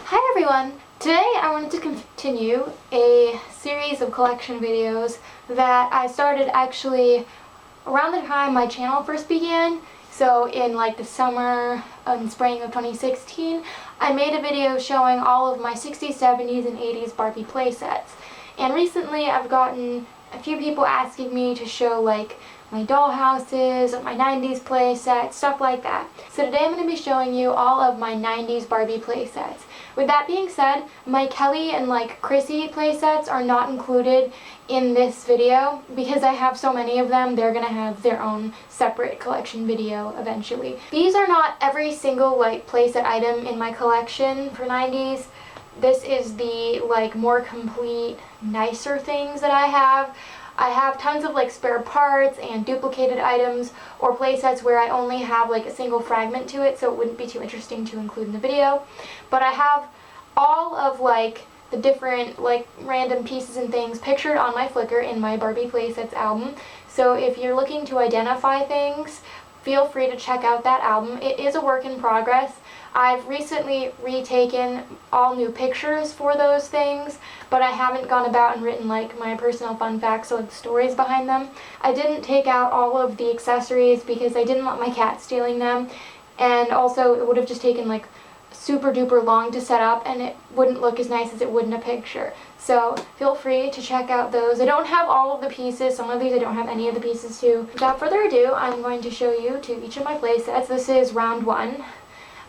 Hi everyone! Today I wanted to continue a series of collection videos that I started actually around the time my channel first began. So in like the summer and spring of 2016, I made a video showing all of my 60s, 70s, and 80s Barbie playsets. And recently I've gotten a few people asking me to show like my doll houses, my 90s playsets, stuff like that. So today I'm going to be showing you all of my 90s Barbie playsets. With that being said, my Kelly and like Chrissy playsets are not included in this video because I have so many of them. They're gonna have their own separate collection video eventually. These are not every single like playset item in my collection for 90s. This is the like more complete, nicer things that I have. I have tons of like spare parts and duplicated items or playsets where I only have like a single fragment to it, so it wouldn't be too interesting to include in the video. But I have all of like the different like random pieces and things pictured on my Flickr in my Barbie Playsets album. So if you're looking to identify things, feel free to check out that album. It is a work in progress. I've recently retaken all new pictures for those things, but I haven't gone about and written like my personal fun facts or like the stories behind them. I didn't take out all of the accessories because I didn't want my cat stealing them, and also it would have just taken like super duper long to set up and it wouldn't look as nice as it would in a picture. So feel free to check out those. I don't have all of the pieces. Some of these I don't have any of the pieces to. Without further ado, I'm going to show you to each of my play sets. This is round one.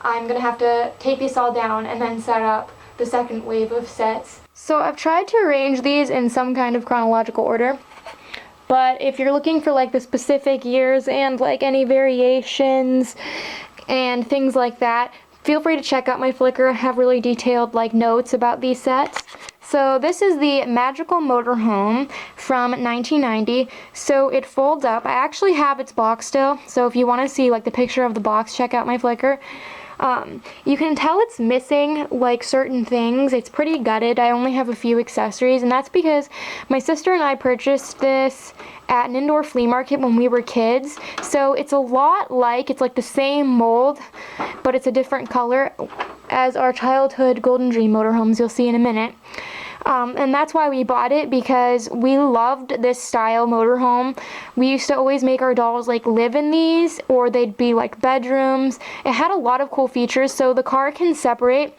I'm going to have to take these all down and then set up the second wave of sets. So I've tried to arrange these in some kind of chronological order, but if you're looking for like the specific years and like any variations and things like that, feel free to check out my Flickr. I have really detailed like notes about these sets. So this is the Magical Motorhome from 1990. So it folds up. I actually have its box still, so if you want to see like the picture of the box, check out my Flickr. You can tell it's missing like certain things. It's pretty gutted. I only have a few accessories, and that's because my sister and I purchased this at an indoor flea market when we were kids. So it's a lot like, it's like the same mold, but it's a different color as our childhood Golden Dream motorhomes you'll see in a minute. And that's why we bought it, because we loved this style motorhome. We used to always make our dolls like live in these, or they'd be like bedrooms. It had a lot of cool features, so the car can separate.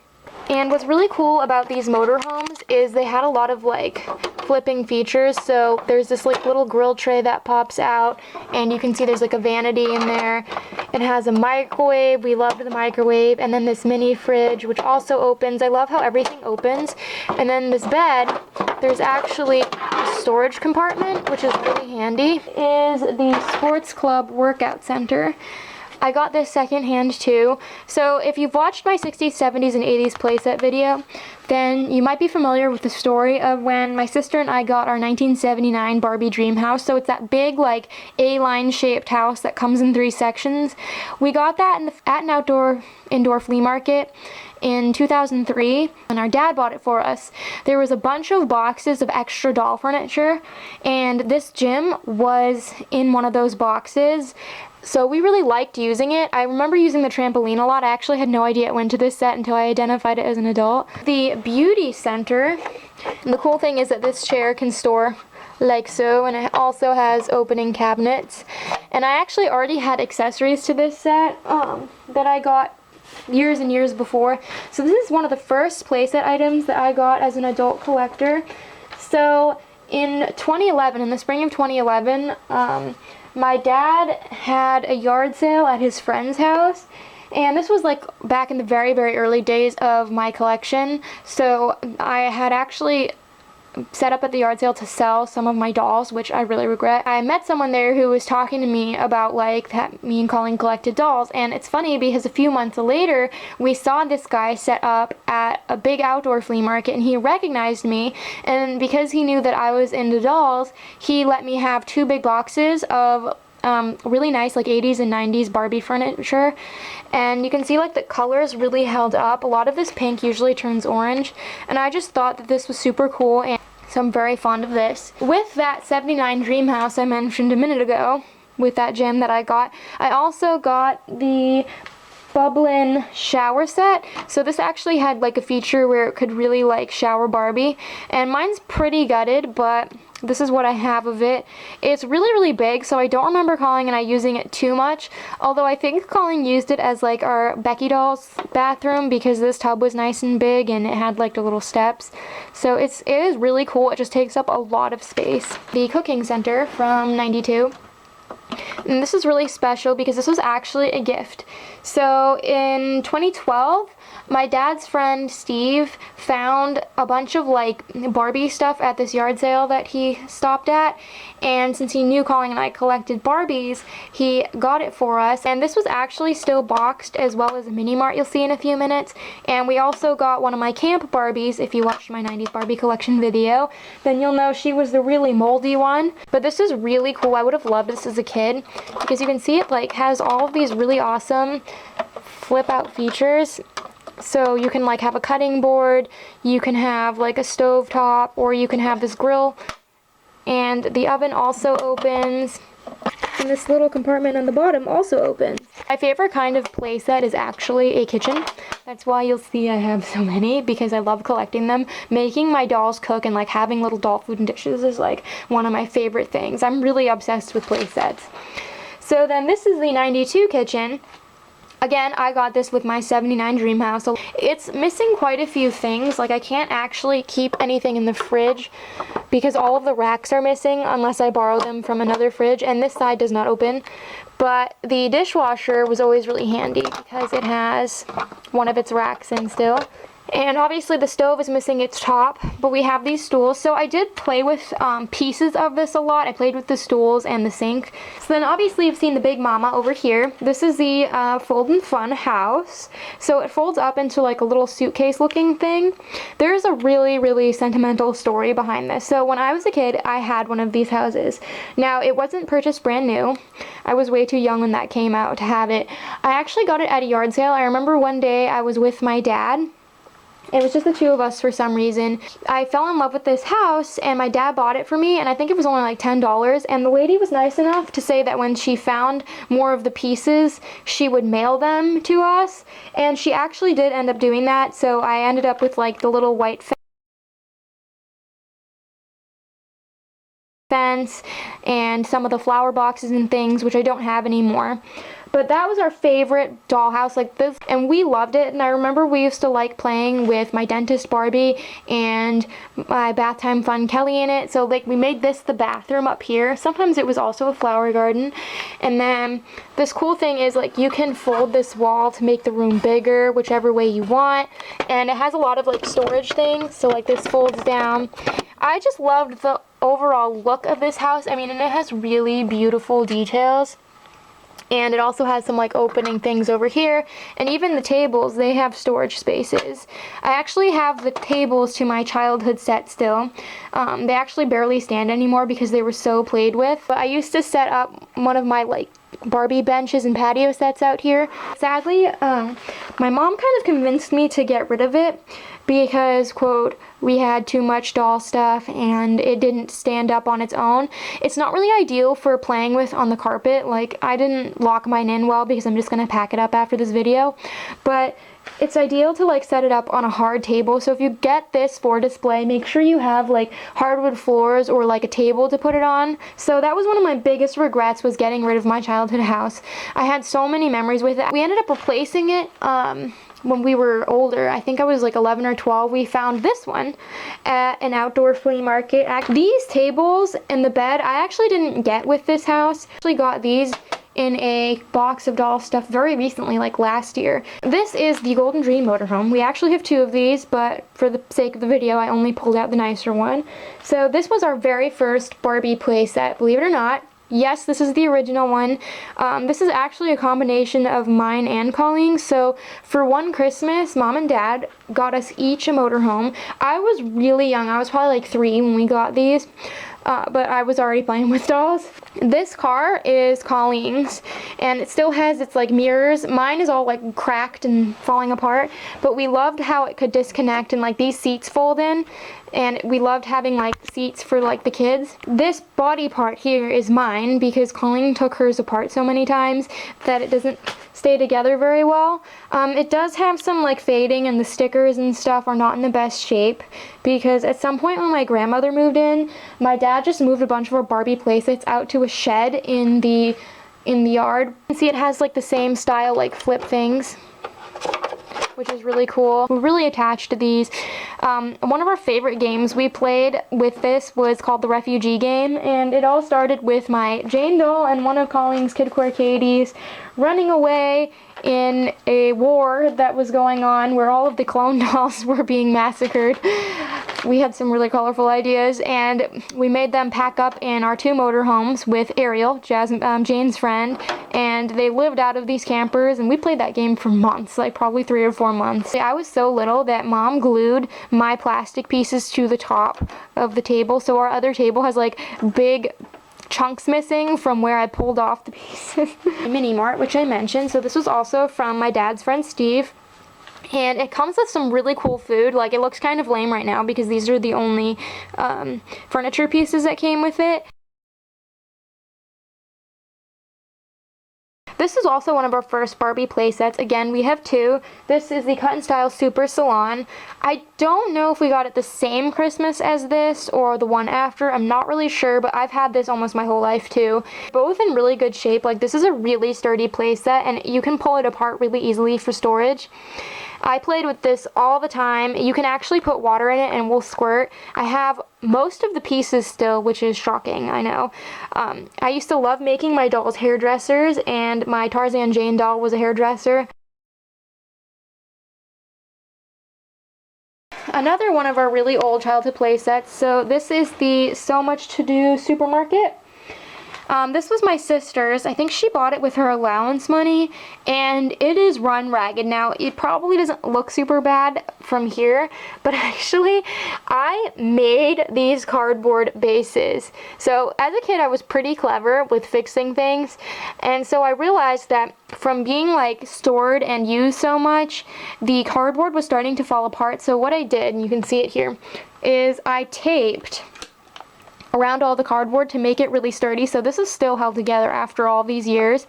And what's really cool about these motorhomes is they had a lot of like flipping features. So there's this like little grill tray that pops out, and you can see there's like a vanity in there. It has a microwave. We loved the microwave. And then this mini fridge, which also opens. I love how everything opens. And then this bed, there's actually a storage compartment, which is really handy. It is the Sports Club Workout Center. I got this secondhand too. So if you've watched my 60s, 70s, and 80s playset video, then you might be familiar with the story of when my sister and I got our 1979 Barbie dream house. So it's that big like A-line shaped house that comes in 3 sections. We got that at an indoor flea market in 2003, and our dad bought it for us. There was a bunch of boxes of extra doll furniture, and this gym was in one of those boxes. So we really liked using it. I remember using the trampoline a lot. I actually had no idea it went to this set until I identified it as an adult. The beauty center, and the cool thing is that this chair can store like so, and it also has opening cabinets. And I actually already had accessories to this set that I got years and years before. So this is one of the first playset items that I got as an adult collector. So in 2011, in the spring of 2011, my dad had a yard sale at his friend's house, and this was like back in the very, very early days of my collection. So I had actually set up at the yard sale to sell some of my dolls, which I really regret. I met someone there who was talking to me about like that mean calling collected dolls, and it's funny because a few months later we saw this guy set up at a big outdoor flea market, and he recognized me, and because he knew that I was into dolls, he let me have 2 big boxes of really nice like 80s and 90s Barbie furniture. And you can see like the colors really held up. A lot of this pink usually turns orange, and I just thought that this was super cool, and so I'm very fond of this. With that 79 dream house I mentioned a minute ago, with that gem that I got, I also got the Bubblin' shower set. So this actually had like a feature where it could really like shower Barbie, and mine's pretty gutted, but this is what I have of it. It's really, really big, so I don't remember Colleen and I using it too much, although I think Colleen used it as like our Becky doll's bathroom because this tub was nice and big and it had like the little steps. So it is really cool. It just takes up a lot of space. The cooking center from 92. And this is really special because this was actually a gift. So in 2012, my dad's friend Steve found a bunch of like Barbie stuff at this yard sale that he stopped at, and since he knew Colleen and I collected Barbies, he got it for us. And this was actually still boxed, as well as a mini mart you'll see in a few minutes. And we also got one of my camp Barbies. If you watched my 90s Barbie collection video, then you'll know she was the really moldy one. But this is really cool. I would have loved this as a kid because you can see it like has all of these really awesome flip out features. So you can like have a cutting board, you can have like a stove top, or you can have this grill, and the oven also opens, and this little compartment on the bottom also opens. My favorite kind of playset is actually a kitchen. That's why you'll see I have so many, because I love collecting them. Making my dolls cook and like having little doll food and dishes is like one of my favorite things. I'm really obsessed with playsets. So then this is the 92 kitchen. Again, I got this with my 79 dream house. So it's missing quite a few things. Like I can't actually keep anything in the fridge because all of the racks are missing unless I borrow them from another fridge, and this side does not open. But the dishwasher was always really handy because it has one of its racks in still. And obviously the stove is missing its top, but we have these stools. So I did play with pieces of this a lot. I played with the stools and the sink. So then obviously you've seen the Big Mama over here. This is the Fold and Fun house. So it folds up into like a little suitcase looking thing. There's a really, really sentimental story behind this. So when I was a kid, I had one of these houses. Now it wasn't purchased brand new. I was way too young when that came out to have it. I actually got it at a yard sale. I remember one day I was with my dad. It was just the two of us for some reason. I fell in love with this house and my dad bought it for me, and I think it was only like $10, and the lady was nice enough to say that when she found more of the pieces, she would mail them to us, and she actually did end up doing that. So I ended up with like the little white fence and some of the flower boxes and things, which I don't have anymore. But that was our favorite dollhouse, like this, and we loved it. And I remember we used to like playing with my dentist Barbie and my bath time fun Kelly in it. So like we made this the bathroom up here. Sometimes it was also a flower garden. And then this cool thing is like you can fold this wall to make the room bigger, whichever way you want. And it has a lot of like storage things. So like this folds down. I just loved the overall look of this house. I mean, and it has really beautiful details. And it also has some like opening things over here, and even the tables, they have storage spaces. I actually have the tables to my childhood set still. They actually barely stand anymore because they were so played with. But I used to set up one of my like Barbie benches and patio sets out here. Sadly, my mom kind of convinced me to get rid of it because, quote, we had too much doll stuff and it didn't stand up on its own. It's not really ideal for playing with on the carpet. Like, I didn't lock mine in well because I'm just gonna pack it up after this video. But it's ideal to like set it up on a hard table. So if you get this for display, make sure you have like hardwood floors or like a table to put it on. So that was one of my biggest regrets, was getting rid of my childhood house. I had so many memories with it. We ended up replacing it when we were older. I think I was like 11 or 12. We found this one at an outdoor flea market. These tables and the bed I actually didn't get with this house. I actually got these in a box of doll stuff very recently, like last year. This is the Golden Dream Motorhome. We actually have two of these, but for the sake of the video, I only pulled out the nicer one. So this was our very first Barbie playset, believe it or not. Yes, this is the original one. This is actually a combination of mine and Colleen's. So for one Christmas, Mom and Dad got us each a motorhome. I was really young. I was probably like 3 when we got these. but I was already playing with dolls. This car is Colleen's, and it still has its like mirrors. Mine is all like cracked and falling apart, but we loved how it could disconnect and like these seats fold in, and we loved having like seats for like the kids. This body part here is mine because Colleen took hers apart so many times that it doesn't stay together very well. It does have some like fading, and the stickers and stuff are not in the best shape because at some point when my grandmother moved in, my dad just moved a bunch of our Barbie Playsets out to a shed in the yard. You can see it has like the same style like flip things, which is really cool. We're really attached to these. One of our favorite games we played with this was called the Refugee Game, and it all started with my Jane doll and one of Colleen's Kidcore Katie's running away in a war that was going on where all of the clone dolls were being massacred. We had some really colorful ideas, and we made them pack up in our 2 motorhomes with Ariel, Jane's friend, and they lived out of these campers, and we played that game for months, like probably 3 or 4 months. I was so little that Mom glued my plastic pieces to the top of the table, so our other table has like big chunks missing from where I pulled off the pieces. Mini Mart, which I mentioned, so this was also from my dad's friend Steve, and it comes with some really cool food. Like, it looks kind of lame right now because these are the only furniture pieces that came with it. This is also one of our first Barbie playsets. Again, we have 2. This is the Cut and Style Super Salon. I don't know if we got it the same Christmas as this or the one after. I'm not really sure, but I've had this almost my whole life too. Both in really good shape. Like, this is a really sturdy playset, and you can pull it apart really easily for storage. I played with this all the time. You can actually put water in it and will squirt. I have most of the pieces still, which is shocking, I know. I used to love making my dolls hairdressers, and my Tarzan Jane doll was a hairdresser. Another one of our really old childhood playsets. So this is the So Much To Do supermarket. This was my sister's. I think she bought it with her allowance money, and it is run ragged. Now, it probably doesn't look super bad from here, but actually, I made these cardboard bases. So, as a kid, I was pretty clever with fixing things, and so I realized that from being, like, stored and used so much, the cardboard was starting to fall apart. So what I did, and you can see it here, is I taped around all the cardboard to make it really sturdy. So this is still held together after all these years,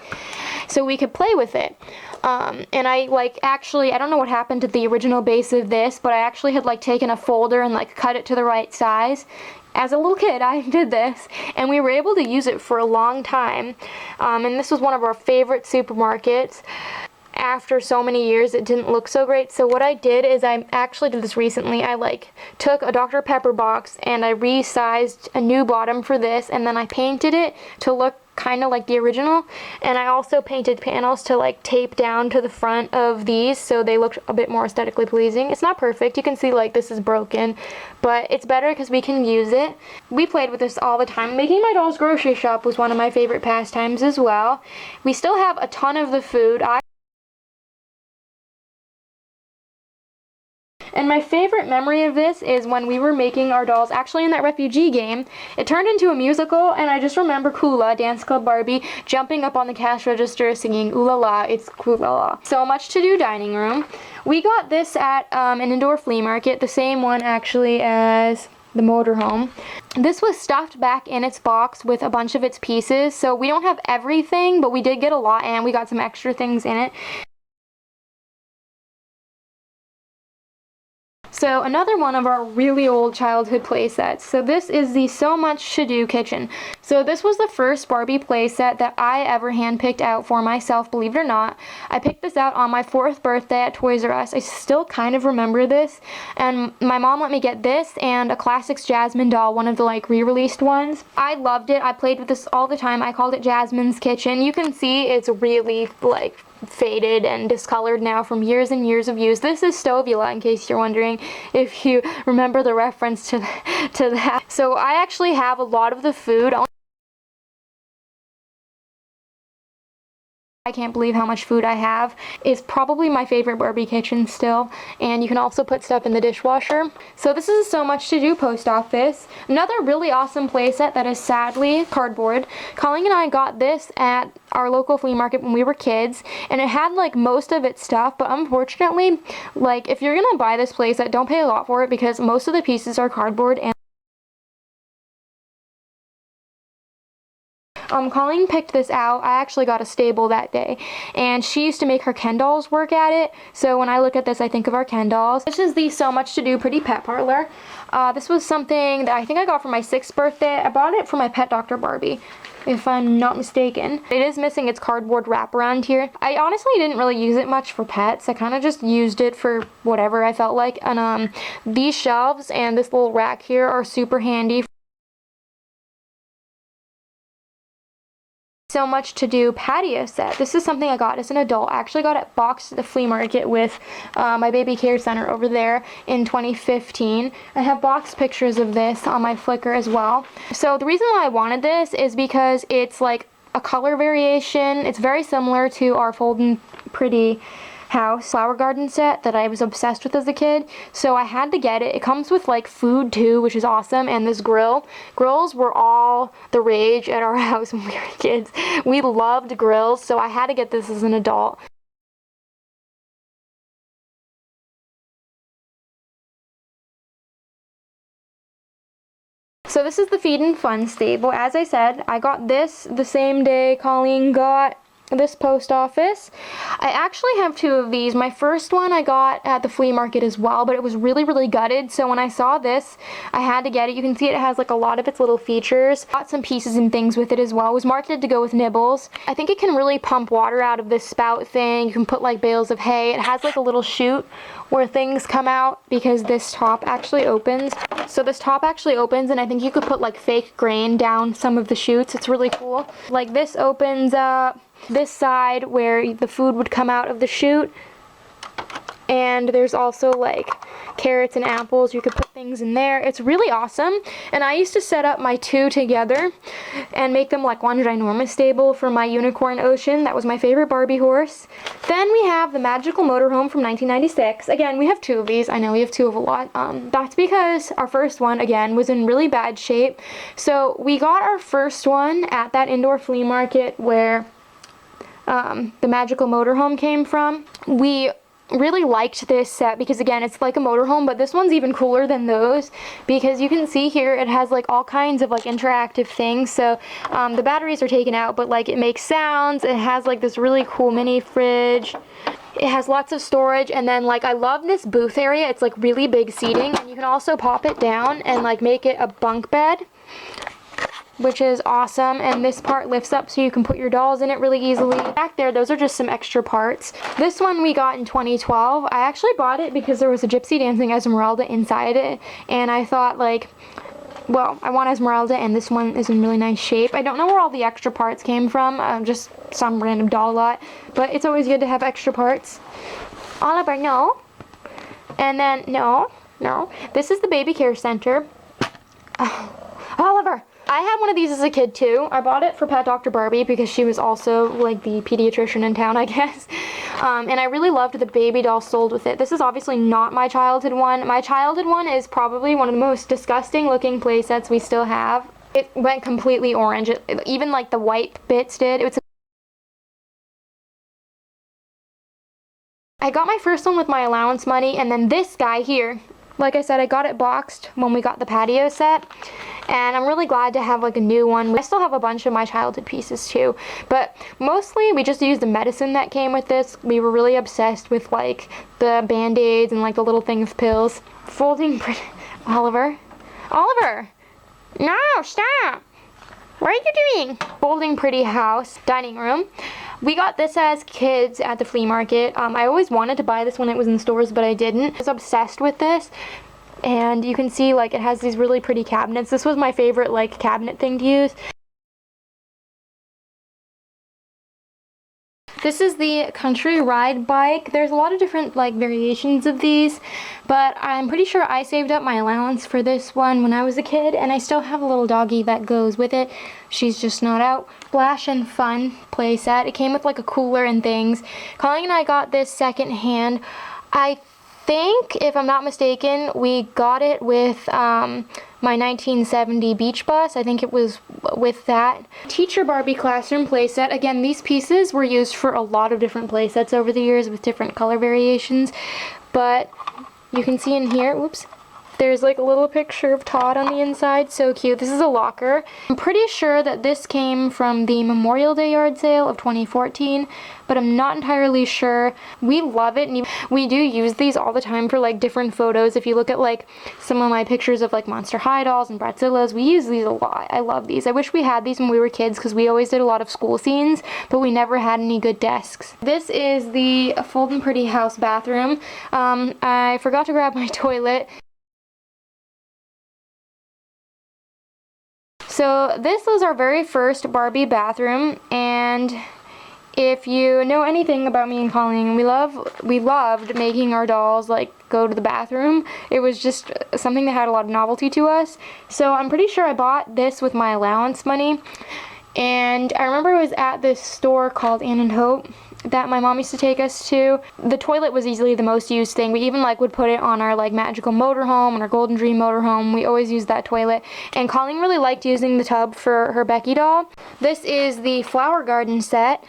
so we could play with it. And I I don't know what happened to the original base of this, but I actually had taken a folder and cut it to the right size. As a little kid, I did this, and we were able to use it for a long time. And this was one of our favorite supermarkets. After so many years, it didn't look so great. So what I did is, I actually did this recently. I took a Dr. Pepper box and I resized a new bottom for this, and then I painted it to look kind of like the original, and I also painted panels to tape down to the front of these so they looked a bit more aesthetically pleasing. It's not perfect. You can see this is broken, but it's better because we can use it. We played with this all the time. Making my doll's grocery shop was one of my favorite pastimes as well. We still have a ton of the food. And my favorite memory of this is when we were making our dolls, actually in that refugee game. It turned into a musical, and I just remember Kula, Dance Club Barbie, jumping up on the cash register singing "Ooh la la, it's Kula la." So Much To Do dining room. We got this at an indoor flea market, the same one actually as the motorhome. This was stuffed back in its box with a bunch of its pieces, so we don't have everything, but we did get a lot, and we got some extra things in it. So another one of our really old childhood playsets. So this is the So Much To Do kitchen. So this was the first Barbie playset that I ever handpicked out for myself, believe it or not. I picked this out on my 4th birthday at Toys R Us. I still kind of remember this. And my mom let me get this and a Classics Jasmine doll, one of the re-released ones. I loved it. I played with this all the time. I called it Jasmine's Kitchen. You can see it's really faded and discolored now from years and years of use. This is Stovula, in case you're wondering if you remember the reference to that. So I actually have a lot of the food. I can't believe how much food I have. It's probably my favorite Barbie kitchen still, and you can also put stuff in the dishwasher. So this is so much to do post office. Another really awesome playset that is sadly cardboard. Colleen and I got this at our local flea market when we were kids, and it had like most of its stuff, but unfortunately, like if you're gonna buy this playset, don't pay a lot for it because most of the pieces are cardboard. And Colleen picked this out. I actually got a stable that day, and she used to make her Ken dolls work at it, so when I look at this I think of our Ken dolls. This is the So Much To Do Pretty Pet Parlor. This was something that I think I got for my 6th birthday. I bought it for my pet Dr. Barbie, if I'm not mistaken. It is missing its cardboard wrap around here. I honestly didn't really use it much for pets. I kind of just used it for whatever I felt like. And these shelves and this little rack here are super handy. So Much To Do patio set. This is something I got as an adult. I actually got it boxed at the flea market with my baby care center over there in 2015. I have boxed pictures of this on my Flickr as well. So the reason why I wanted this is because it's like a color variation. It's very similar to our Folding Pretty House flower garden set that I was obsessed with as a kid, so I had to get it. It comes with like food too, which is awesome, and this grill. Grills were all the rage at our house when we were kids. We loved grills, so I had to get this as an adult. So this is the Feed and Fun stable. As I said, I got this the same day Colleen got this post office. I actually have 2 of these. My first one I got at the flea market as well, but it was really gutted, so when I saw this I had to get it. You can see it has like a lot of its little features. Got some pieces and things with it as well. It was marketed to go with nibbles. I think it can really pump water out of this spout thing. You can put like bales of hay. It has like a little chute where things come out because this top actually opens. So this top actually opens, and I think you could put like fake grain down some of the chutes. It's really cool. Like this opens up this side where the food would come out of the chute, and there's also like carrots and apples. You could put things in there. It's really awesome, and I used to set up my 2 together and make them like one ginormous stable for my unicorn Ocean. That was my favorite Barbie horse. Then we have the Magical Motorhome from 1996. Again, we have 2 of these. I know we have 2 of a lot. That's because our first one, again, was in really bad shape. So we got our first one at that indoor flea market where the Magical Motorhome came from. We really liked this set because, again, it's like a motorhome, but this one's even cooler than those because you can see here it has like all kinds of like interactive things. So the batteries are taken out, but like it makes sounds. It has like this really cool mini fridge. It has lots of storage, and then like I love this booth area. It's like really big seating, and you can also pop it down and like make it a bunk bed, which is awesome. And this part lifts up so you can put your dolls in it really easily. Back there, those are just some extra parts. This one we got in 2012. I actually bought it because there was a Gypsy dancing Esmeralda inside it, and I thought like, well, I want Esmeralda, and this one is in really nice shape. I don't know where all the extra parts came from, just some random doll lot, but it's always good to have extra parts. Oliver, no. And then, no. This is the baby care center. Oliver! I had one of these as a kid too. I bought it for pet Dr. Barbie because she was also like the pediatrician in town, I guess. And I really loved the baby doll sold with it. This is obviously not my childhood one. My childhood one is probably one of the most disgusting looking play sets we still have. It went completely orange. Even like the white bits did. I got my first one with my allowance money, and then this guy here, like I said, I got it boxed when we got the patio set, and I'm really glad to have like a new one. I still have a bunch of my childhood pieces too, but mostly we just used the medicine that came with this. We were really obsessed with like the band-aids and like the little thing of pills. Folding pretty... Oliver, no, stop. What are you doing? Folding Pretty House dining room. We got this as kids at the flea market. I always wanted to buy this when it was in stores, but I didn't. I was obsessed with this. And you can see like it has these really pretty cabinets. This was my favorite like cabinet thing to use. This is the country ride bike. There's a lot of different like variations of these, but I'm pretty sure I saved up my allowance for this one when I was a kid, and I still have a little doggy that goes with it. She's just not out. Splash and Fun playset. It came with like a cooler and things. Colleen and I got this second hand. I think, if I'm not mistaken, we got it with my 1970 beach bus. I think it was with that. Teacher Barbie classroom playset. Again, these pieces were used for a lot of different playsets over the years with different color variations, but you can see in here, whoops, there's like a little picture of Todd on the inside. So cute. This is a locker. I'm pretty sure that this came from the Memorial Day yard sale of 2014, but I'm not entirely sure. We love it, and we do use these all the time for like different photos. If you look at like some of my pictures of like Monster High dolls and Bratzillas, we use these a lot. I love these. I wish we had these when we were kids because we always did a lot of school scenes, but we never had any good desks. This is the Fold and Pretty House bathroom. I forgot to grab my toilet. So this was our very first Barbie bathroom, and if you know anything about me and Colleen, we loved making our dolls like go to the bathroom. It was just something that had a lot of novelty to us. So I'm pretty sure I bought this with my allowance money, and I remember it was at this store called Ann and Hope that my mom used to take us to. The toilet was easily the most used thing. We even like would put it on our like Magical Motorhome and our Golden Dream Motorhome. We always used that toilet. And Colleen really liked using the tub for her Becky doll. This is the flower garden set.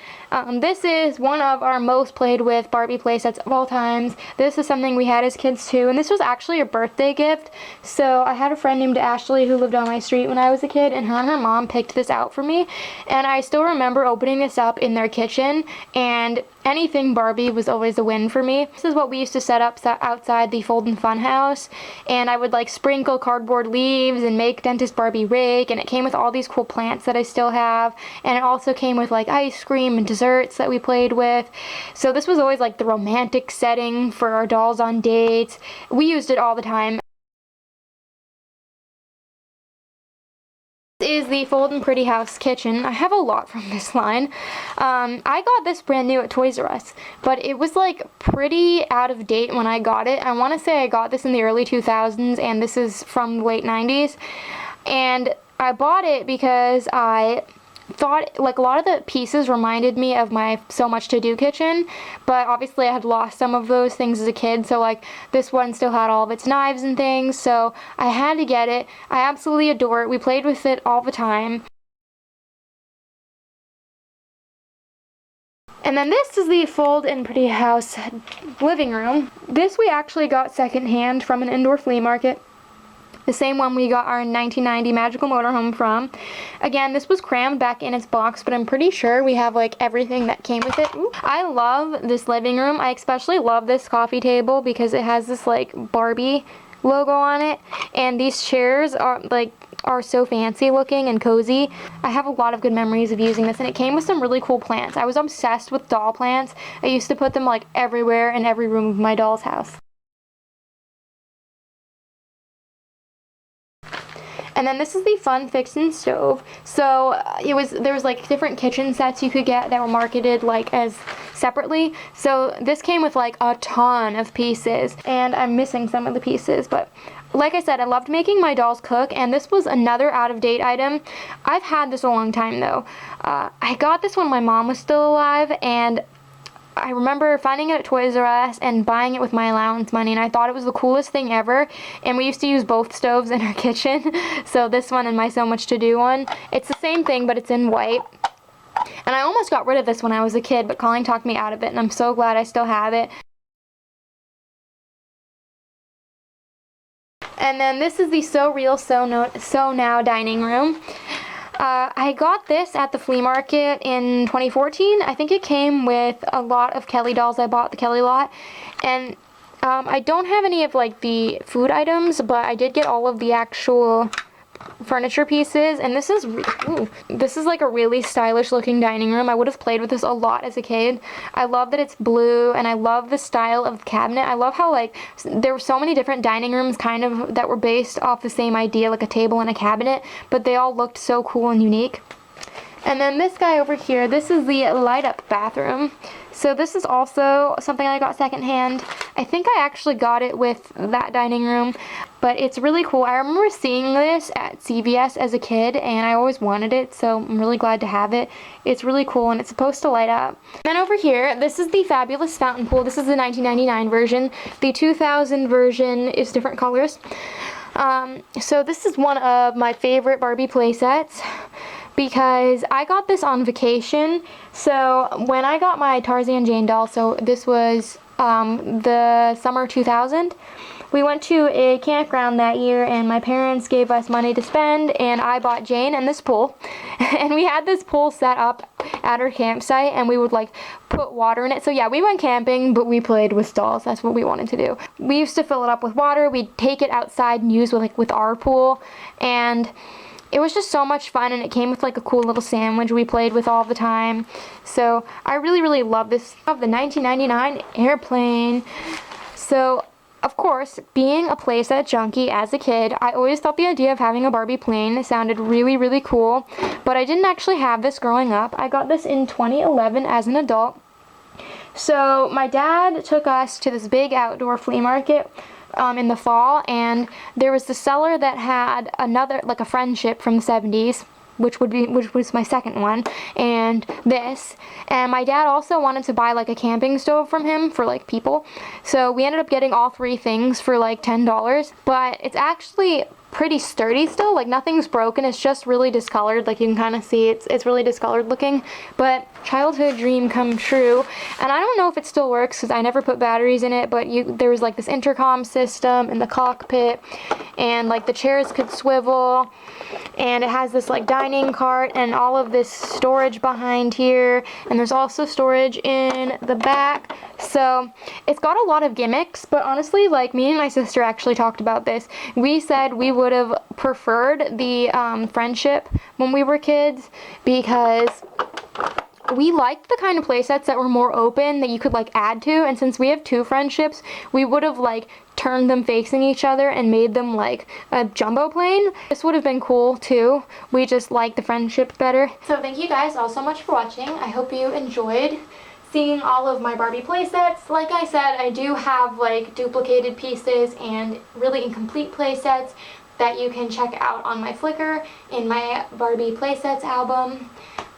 This is one of our most played with Barbie playsets of all times. This is something we had as kids too, and this was actually a birthday gift. So I had a friend named Ashley who lived on my street when I was a kid, and her mom picked this out for me. And I still remember opening this up in their kitchen, and anything Barbie was always a win for me. This is what we used to set up outside the Fold and Funhouse, and I would like sprinkle cardboard leaves and make Dentist Barbie rake, and it came with all these cool plants that I still have, and it also came with like ice cream and desserts that we played with. So this was always like the romantic setting for our dolls on dates. We used it all the time. Is the Fold and Pretty House kitchen. I have a lot from this line. I got this brand new at Toys R Us, but it was like pretty out of date when I got it. I want to say I got this in the early 2000s, and this is from the late 90s. And I bought it because I thought like a lot of the pieces reminded me of my So Much To Do kitchen, but obviously I had lost some of those things as a kid, so like this one still had all of its knives and things, so I had to get it. I absolutely adore it. We played with it all the time. And then this is the Fold and Pretty House living room. This we actually got secondhand from an indoor flea market. The same one we got our 1990 Magical Motorhome from. Again, this was crammed back in its box, but I'm pretty sure we have like everything that came with it. Ooh. I love this living room. I especially love this coffee table because it has this like Barbie logo on it, and these chairs are so fancy looking and cozy. I have a lot of good memories of using this, and it came with some really cool plants. I was obsessed with doll plants. I used to put them like everywhere in every room of my doll's house. And then this is the Fun Fixin' stove. So there was like different kitchen sets you could get that were marketed like as separately. So this came with like a ton of pieces, and I'm missing some of the pieces, but like I said, I loved making my dolls cook, and this was another out-of-date item. I've had this a long time though. I got this when my mom was still alive, and I remember finding it at Toys R Us and buying it with my allowance money, and I thought it was the coolest thing ever. And we used to use both stoves in our kitchen, so this one and my So Much To Do one. It's the same thing, but it's in white. And I almost got rid of this when I was a kid, but Colleen talked me out of it, and I'm so glad I still have it. And then this is the So Real, So Now dining room. I got this at the flea market in 2014. I think it came with a lot of Kelly dolls. I bought the Kelly lot. And I don't have any of like the food items, but I did get all of the actual furniture pieces, and this is like a really stylish looking dining room. I would have played with this a lot as a kid. I love that it's blue, and I love the style of the cabinet. I love how like there were so many different dining rooms kind of that were based off the same idea, like a table and a cabinet, but they all looked so cool and unique. And then this guy over here, this is the light up bathroom. So this is also something I got secondhand. I think I actually got it with that dining room, but it's really cool. I remember seeing this at CVS as a kid, and I always wanted it, so I'm really glad to have it. It's really cool, and it's supposed to light up. Then over here, this is the fabulous fountain pool. This is the 1999 version. The 2000 version is different colors. So this is one of my favorite Barbie playsets, because I got this on vacation. So when I got my Tarzan Jane doll, so this was the summer 2000, we went to a campground that year, and my parents gave us money to spend, and I bought Jane and this pool. And we had this pool set up at our campsite, and we would like put water in it. So yeah, we went camping, but we played with dolls. That's what we wanted to do. We used to fill it up with water. We'd take it outside and use with our pool, and it was just so much fun, and it came with like a cool little sandwich we played with all the time. So I really, really love this. I love the 1999 airplane. So of course, being a playset junkie as a kid, I always thought the idea of having a Barbie plane sounded really, really cool, but I didn't actually have this growing up. I got this in 2011 as an adult. So my dad took us to this big outdoor flea market in the fall, and there was the seller that had another, like a friendship from the 70s, which was my second one, and this. And my dad also wanted to buy like a camping stove from him for like people. So we ended up getting all three things for like $10, but it's actually pretty sturdy still. Like nothing's broken, it's just really discolored. Like you can kind of see it's really discolored looking, but childhood dream come true. And I don't know if it still works because I never put batteries in it, but there was like this intercom system in the cockpit, and like the chairs could swivel, and it has this like dining cart and all of this storage behind here, and there's also storage in the back. So it's got a lot of gimmicks, but honestly, like me and my sister actually talked about this. We said we would have preferred the friendship when we were kids, because we liked the kind of playsets that were more open that you could like add to, and since we have two friendships, we would have like turned them facing each other and made them like a jumbo plane. This would have been cool too. We just like the friendship better. So thank you guys all so much for watching. I hope you enjoyed seeing all of my Barbie playsets. Like I said, I do have like duplicated pieces and really incomplete playsets that you can check out on my Flickr in my Barbie Playsets album.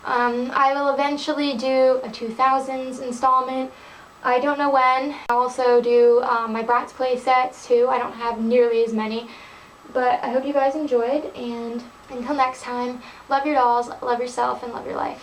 I will eventually do a 2000s installment. I don't know when. I'll also do my Bratz playsets too. I don't have nearly as many. But I hope you guys enjoyed, and until next time, love your dolls, love yourself, and love your life.